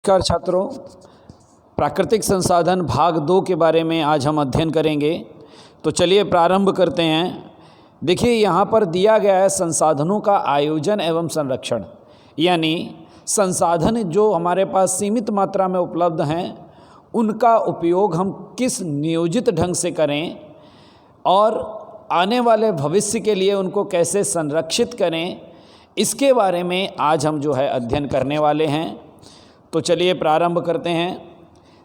नमस्कार छात्रों, प्राकृतिक संसाधन भाग 2 के बारे में आज हम अध्ययन करेंगे। तो चलिए प्रारंभ करते हैं। देखिए यहाँ पर दिया गया है संसाधनों का आयोजन एवं संरक्षण, यानी संसाधन जो हमारे पास सीमित मात्रा में उपलब्ध हैं उनका उपयोग हम किस नियोजित ढंग से करें और आने वाले भविष्य के लिए उनको कैसे संरक्षित करें, इसके बारे में आज हम जो है अध्ययन करने वाले हैं। तो चलिए प्रारंभ करते हैं।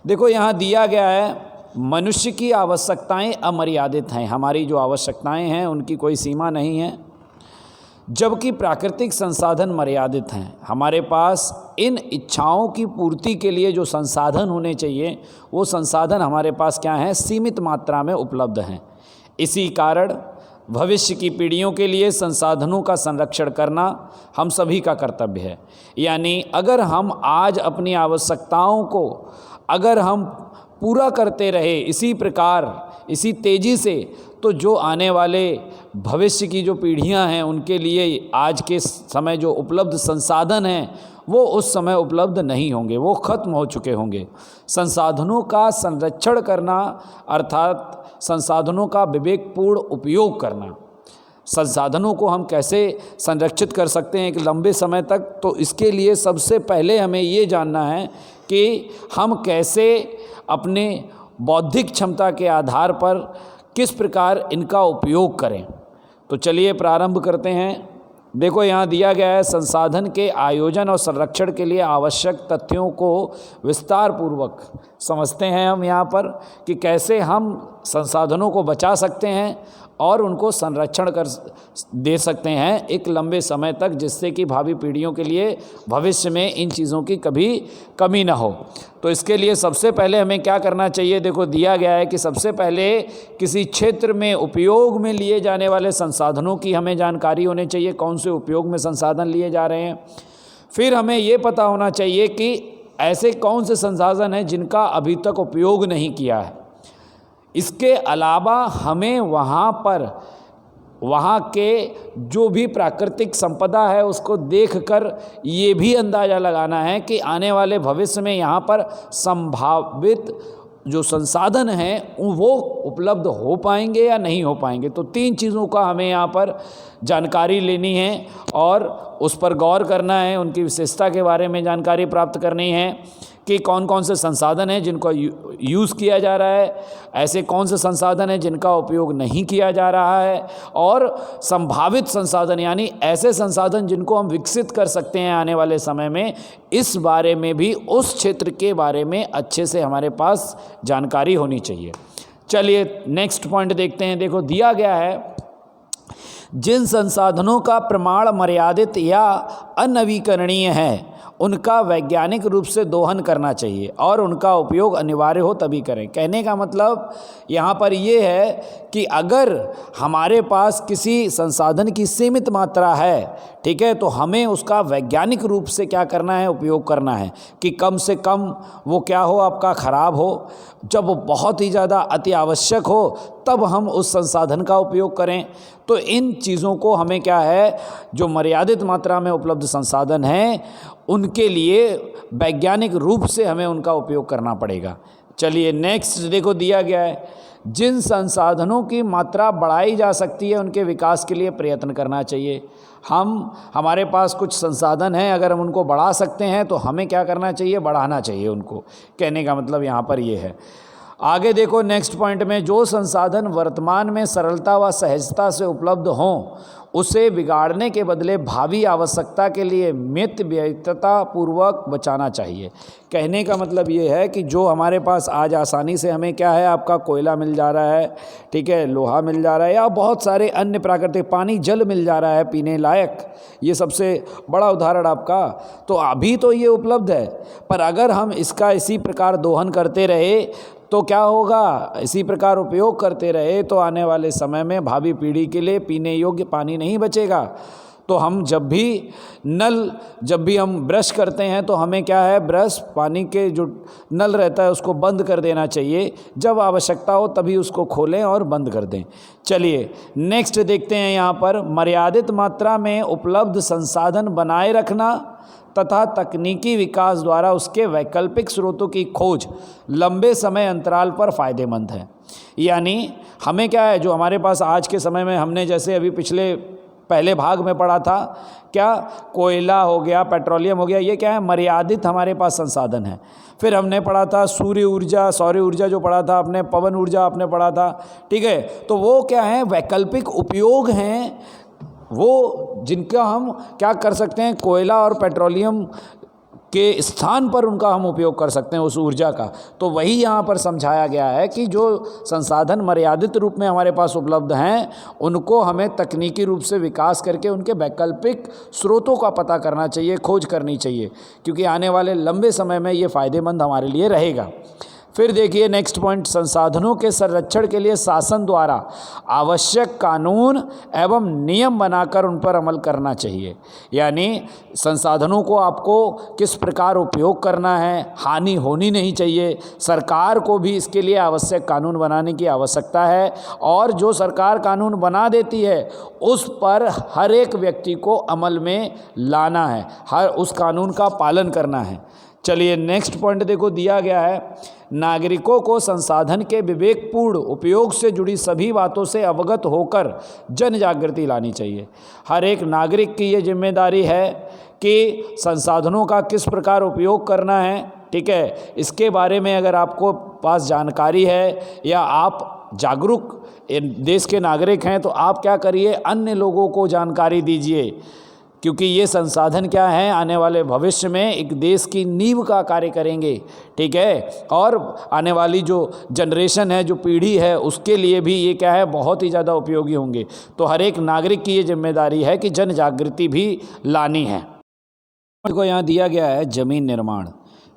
देखो यहाँ दिया गया है मनुष्य की आवश्यकताएं अमर्यादित हैं। हमारी जो आवश्यकताएं हैं उनकी कोई सीमा नहीं है, जबकि प्राकृतिक संसाधन मर्यादित हैं। हमारे पास इन इच्छाओं की पूर्ति के लिए जो संसाधन होने चाहिए वो संसाधन हमारे पास क्या हैं, सीमित मात्रा में उपलब्ध हैं। इसी कारण भविष्य की पीढ़ियों के लिए संसाधनों का संरक्षण करना हम सभी का कर्तव्य है। यानी अगर हम आज अपनी आवश्यकताओं को अगर हम पूरा करते रहे इसी प्रकार इसी तेज़ी से, तो जो आने वाले भविष्य की जो पीढ़ियां हैं उनके लिए आज के समय जो उपलब्ध संसाधन हैं वो उस समय उपलब्ध नहीं होंगे, वो खत्म हो चुके होंगे। संसाधनों का संरक्षण करना अर्थात संसाधनों का विवेकपूर्ण उपयोग करना। संसाधनों को हम कैसे संरक्षित कर सकते हैं एक लंबे समय तक, तो इसके लिए सबसे पहले हमें ये जानना है कि हम कैसे अपने बौद्धिक क्षमता के आधार पर किस प्रकार इनका उपयोग करें। तो चलिए प्रारंभ करते हैं। देखो यहाँ दिया गया है संसाधन के आयोजन और संरक्षण के लिए आवश्यक तथ्यों को विस्तार पूर्वक समझते हैं हम यहाँ पर कि कैसे हम संसाधनों को बचा सकते हैं और उनको संरक्षण कर दे सकते हैं एक लंबे समय तक, जिससे कि भावी पीढ़ियों के लिए भविष्य में इन चीज़ों की कभी कमी ना हो। तो इसके लिए सबसे पहले हमें क्या करना चाहिए, देखो दिया गया है कि सबसे पहले किसी क्षेत्र में उपयोग में लिए जाने वाले संसाधनों की हमें जानकारी होनी चाहिए, कौन से उपयोग में संसाधन लिए जा रहे हैं। फिर हमें ये पता होना चाहिए कि ऐसे कौन से संसाधन हैं जिनका अभी तक उपयोग नहीं किया है। इसके अलावा हमें वहाँ के जो भी प्राकृतिक संपदा है उसको देखकर ये भी अंदाज़ा लगाना है कि आने वाले भविष्य में यहाँ पर संभावित जो संसाधन हैं वो उपलब्ध हो पाएंगे या नहीं हो पाएंगे। तो 3 चीज़ों का हमें यहाँ पर जानकारी लेनी है और उस पर गौर करना है, उनकी विशेषता के बारे में जानकारी प्राप्त करनी है कि कौन कौन से संसाधन हैं जिनको यूज़ किया जा रहा है, ऐसे कौन से संसाधन हैं जिनका उपयोग नहीं किया जा रहा है, और संभावित संसाधन यानी ऐसे संसाधन जिनको हम विकसित कर सकते हैं आने वाले समय में, इस बारे में भी उस क्षेत्र के बारे में अच्छे से हमारे पास जानकारी होनी चाहिए। चलिए नेक्स्ट पॉइंट देखते हैं। देखो दिया गया है जिन संसाधनों का प्रमाण मर्यादित या अनवीकरणीय है उनका वैज्ञानिक रूप से दोहन करना चाहिए और उनका उपयोग अनिवार्य हो तभी करें। कहने का मतलब यहाँ पर ये है कि अगर हमारे पास किसी संसाधन की सीमित मात्रा है, ठीक है, तो हमें उसका वैज्ञानिक रूप से क्या करना है, उपयोग करना है कि कम से कम वो क्या हो, आपका ख़राब हो। जब वो बहुत ही ज़्यादा अति आवश्यक हो तब हम उस संसाधन का उपयोग करें। तो इन चीज़ों को हमें क्या है, जो मर्यादित मात्रा में उपलब्ध संसाधन हैं उनके लिए वैज्ञानिक रूप से हमें उनका उपयोग करना पड़ेगा। चलिए नेक्स्ट देखो दिया गया है जिन संसाधनों की मात्रा बढ़ाई जा सकती है उनके विकास के लिए प्रयत्न करना चाहिए। हमारे पास कुछ संसाधन हैं, अगर हम उनको बढ़ा सकते हैं तो हमें क्या करना चाहिए, बढ़ाना चाहिए उनको। कहने का मतलब यहाँ पर ये है। आगे देखो नेक्स्ट पॉइंट में, जो संसाधन वर्तमान में सरलता व सहजता से उपलब्ध हों उसे बिगाड़ने के बदले भावी आवश्यकता के लिए मित व्ययितता पूर्वक बचाना चाहिए। कहने का मतलब ये है कि जो हमारे पास आज आसानी से हमें क्या है, आपका कोयला मिल जा रहा है, ठीक है, लोहा मिल जा रहा है, या बहुत सारे अन्य प्राकृतिक पानी जल मिल जा रहा है पीने लायक, ये सबसे बड़ा उदाहरण आपका, तो अभी तो ये उपलब्ध है। पर अगर हम इसका इसी प्रकार दोहन करते रहे तो क्या होगा, इसी प्रकार उपयोग करते रहे तो आने वाले समय में भावी पीढ़ी के लिए पीने योग्य पानी नहीं बचेगा। तो हम जब भी हम ब्रश करते हैं तो हमें क्या है, ब्रश पानी के जो नल रहता है उसको बंद कर देना चाहिए। जब आवश्यकता हो तभी उसको खोलें और बंद कर दें। चलिए नेक्स्ट देखते हैं यहाँ पर, मर्यादित मात्रा में उपलब्ध संसाधन बनाए रखना तथा तकनीकी विकास द्वारा उसके वैकल्पिक स्रोतों की खोज लंबे समय अंतराल पर फ़ायदेमंद है। यानी हमें क्या है, जो हमारे पास आज के समय में, हमने जैसे अभी पहले भाग में पढ़ा था, क्या कोयला हो गया, पेट्रोलियम हो गया, ये क्या है, मर्यादित हमारे पास संसाधन है। फिर हमने पढ़ा था सूर्य ऊर्जा, सौर ऊर्जा जो पढ़ा था आपने, पवन ऊर्जा आपने पढ़ा था, ठीक है। तो वो क्या है, वैकल्पिक उपयोग हैं, वो जिनका हम क्या कर सकते हैं, कोयला और पेट्रोलियम के स्थान पर उनका हम उपयोग कर सकते हैं उस ऊर्जा का। तो वही यहाँ पर समझाया गया है कि जो संसाधन मर्यादित रूप में हमारे पास उपलब्ध हैं उनको हमें तकनीकी रूप से विकास करके उनके वैकल्पिक स्रोतों का पता करना चाहिए, खोज करनी चाहिए, क्योंकि आने वाले लंबे समय में ये फ़ायदेमंद हमारे लिए रहेगा। फिर देखिए नेक्स्ट पॉइंट, संसाधनों के संरक्षण के लिए शासन द्वारा आवश्यक कानून एवं नियम बनाकर उन पर अमल करना चाहिए। यानी संसाधनों को आपको किस प्रकार उपयोग करना है, हानि होनी नहीं चाहिए। सरकार को भी इसके लिए आवश्यक कानून बनाने की आवश्यकता है, और जो सरकार कानून बना देती है उस पर हर एक व्यक्ति को अमल में लाना है, हर उस कानून का पालन करना है। चलिए नेक्स्ट पॉइंट देखो, दिया गया है, नागरिकों को संसाधन के विवेकपूर्ण उपयोग से जुड़ी सभी बातों से अवगत होकर जन जागृति लानी चाहिए। हर एक नागरिक की ये जिम्मेदारी है कि संसाधनों का किस प्रकार उपयोग करना है, ठीक है। इसके बारे में अगर आपको पास जानकारी है या आप जागरूक देश के नागरिक हैं तो आप क्या करिए, अन्य लोगों को जानकारी दीजिए, क्योंकि ये संसाधन क्या है, आने वाले भविष्य में एक देश की नींव का कार्य करेंगे, ठीक है। और आने वाली जो जनरेशन है, जो पीढ़ी है, उसके लिए भी ये क्या है, बहुत ही ज़्यादा उपयोगी होंगे। तो हर एक नागरिक की ये जिम्मेदारी है कि जन जागृति भी लानी है। को यहाँ दिया गया है जमीन निर्माण,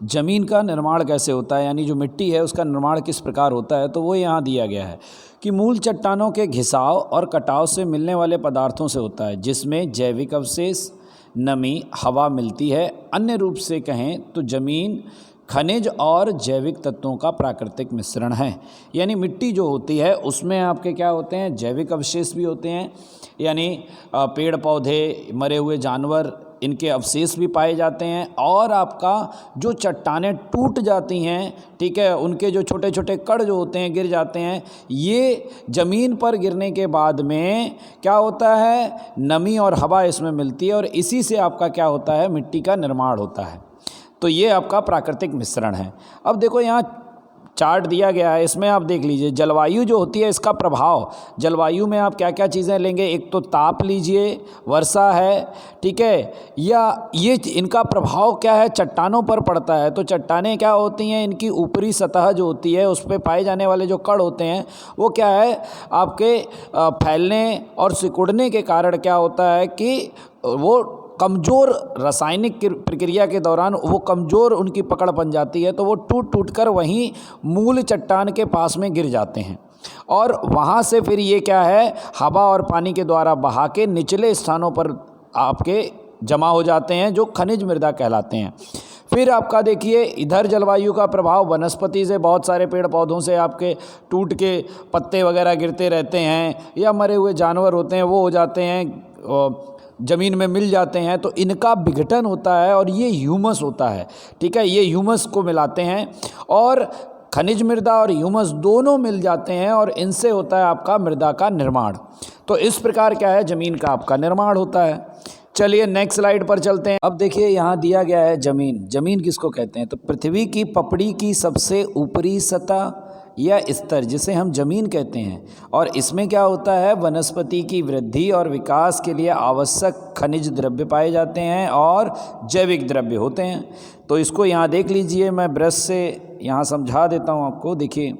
जमीन का निर्माण कैसे होता है, यानी जो मिट्टी है उसका निर्माण किस प्रकार होता है। तो वो यहाँ दिया गया है कि मूल चट्टानों के घिसाव और कटाव से मिलने वाले पदार्थों से होता है, जिसमें जैविक अवशेष, नमी, हवा मिलती है। अन्य रूप से कहें तो जमीन खनिज और जैविक तत्वों का प्राकृतिक मिश्रण है। यानी मिट्टी जो होती है उसमें आपके क्या होते हैं, जैविक अवशेष भी होते हैं, यानी पेड़ पौधे, मरे हुए जानवर, इनके अवशेष भी पाए जाते हैं। और आपका जो चट्टानें टूट जाती हैं, ठीक है, उनके जो छोटे छोटे कण जो होते हैं गिर जाते हैं, ये ज़मीन पर गिरने के बाद में क्या होता है, नमी और हवा इसमें मिलती है, और इसी से आपका क्या होता है, मिट्टी का निर्माण होता है। तो ये आपका प्राकृतिक मिश्रण है। अब देखो यहाँ चार्ट दिया गया है, इसमें आप देख लीजिए जलवायु जो होती है इसका प्रभाव, जलवायु में आप क्या क्या चीज़ें लेंगे, एक तो ताप लीजिए, वर्षा है, ठीक है, या ये इनका प्रभाव क्या है, चट्टानों पर पड़ता है। तो चट्टानें क्या होती हैं, इनकी ऊपरी सतह जो होती है उस पर पाए जाने वाले जो कण होते हैं वो क्या है, आपके फैलने और सिकुड़ने के कारण क्या होता है कि वो कमज़ोर रासायनिक प्रक्रिया के दौरान वो कमज़ोर उनकी पकड़ बन जाती है, तो वो टूट टूट कर वहीं मूल चट्टान के पास में गिर जाते हैं, और वहाँ से फिर ये क्या है, हवा और पानी के द्वारा बहा के निचले स्थानों पर आपके जमा हो जाते हैं, जो खनिज मृदा कहलाते हैं। फिर आपका देखिए इधर जलवायु का प्रभाव वनस्पति से, बहुत सारे पेड़ पौधों से आपके टूट के पत्ते वगैरह गिरते रहते हैं, या मरे हुए जानवर होते हैं वो हो जाते हैं, ज़मीन में मिल जाते हैं, तो इनका विघटन होता है और ये ह्यूमस होता है, ठीक है। ये ह्यूमस को मिलाते हैं और खनिज मृदा और ह्यूमस दोनों मिल जाते हैं, और इनसे होता है आपका मृदा का निर्माण। तो इस प्रकार क्या है, ज़मीन का आपका निर्माण होता है। चलिए नेक्स्ट स्लाइड पर चलते हैं। अब देखिए यहाँ दिया गया है जमीन, जमीन किसको कहते हैं, तो पृथ्वी की पपड़ी की सबसे ऊपरी सतह या स्तर, जिसे हम ज़मीन कहते हैं, और इसमें क्या होता है, वनस्पति की वृद्धि और विकास के लिए आवश्यक खनिज द्रव्य पाए जाते हैं और जैविक द्रव्य होते हैं। तो इसको यहाँ देख लीजिए, मैं ब्रश से यहाँ समझा देता हूँ आपको। देखिए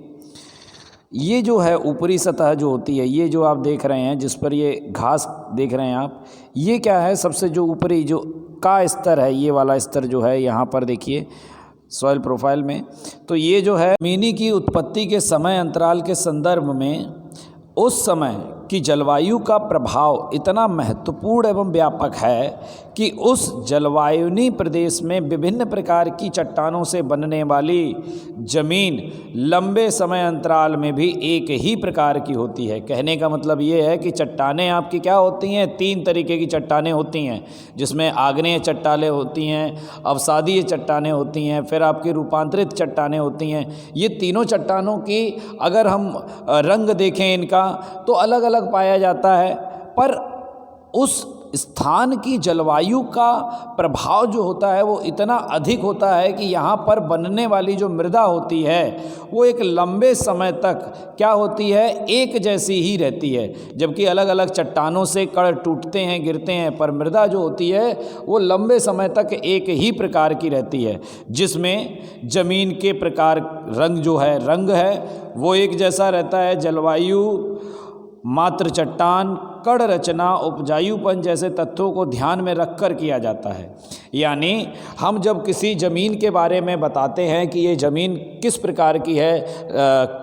ये जो है ऊपरी सतह जो होती है, ये जो आप देख रहे हैं, जिस पर ये घास देख रहे हैं आप, ये क्या है, सबसे जो ऊपरी जो का स्तर है, ये वाला स्तर जो है यहाँ पर देखिए सॉइल प्रोफाइल में। तो ये जो है ज़मीनी की उत्पत्ति के समय अंतराल के संदर्भ में उस समय कि जलवायु का प्रभाव इतना महत्वपूर्ण एवं व्यापक है कि उस जलवायुनीय प्रदेश में विभिन्न प्रकार की चट्टानों से बनने वाली जमीन लंबे समय अंतराल में भी एक ही प्रकार की होती है। कहने का मतलब ये है कि चट्टानें आपकी क्या होती हैं, 3 तरीके की चट्टानें होती हैं, जिसमें आग्नेय चट्टानें होती हैं, अवसादीय चट्टानें होती हैं, फिर आपकी रूपांतरित चट्टानें होती हैं। ये तीनों चट्टानों की अगर हम रंग देखें इनका तो अलग अलग पाया जाता है, पर उस स्थान की जलवायु का प्रभाव जो होता है वो इतना अधिक होता है कि यहाँ पर बनने वाली जो मृदा होती है वो एक लंबे समय तक क्या होती है, एक जैसी ही रहती है। जबकि अलग अलग चट्टानों से कण टूटते हैं, गिरते हैं, पर मृदा जो होती है वो लंबे समय तक एक ही प्रकार की रहती है, जिसमें जमीन के प्रकार रंग है वो एक जैसा रहता है। जलवायु, मात्र चट्टान, कण रचना, उपजाऊपन जैसे तथ्यों को ध्यान में रखकर किया जाता है। यानी हम जब किसी ज़मीन के बारे में बताते हैं कि ये ज़मीन किस प्रकार की है,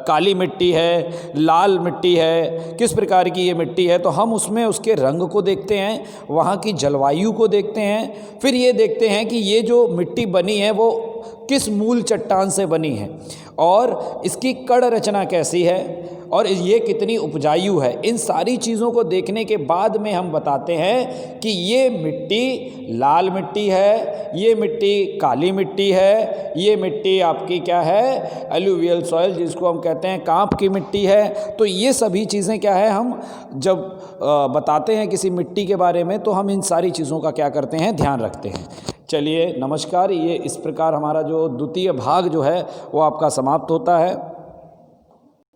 काली मिट्टी है, लाल मिट्टी है, किस प्रकार की ये मिट्टी है, तो हम उसमें उसके रंग को देखते हैं, वहाँ की जलवायु को देखते हैं, फिर ये देखते हैं कि ये जो मिट्टी बनी है वो किस मूल चट्टान से बनी है और इसकी कण रचना कैसी है और ये कितनी उपजाऊ है। इन सारी चीज़ों को देखने के बाद में हम बताते हैं कि ये मिट्टी लाल मिट्टी है, ये मिट्टी काली मिट्टी है, ये मिट्टी आपकी क्या है, एलुवियल सॉइल जिसको हम कहते हैं कांप की मिट्टी है। तो ये सभी चीज़ें क्या है, हम जब बताते हैं किसी मिट्टी के बारे में तो हम इन सारी चीज़ों का क्या करते हैं, ध्यान रखते हैं। चलिए नमस्कार, ये इस प्रकार हमारा जो द्वितीय भाग जो है वो आपका समाप्त होता है।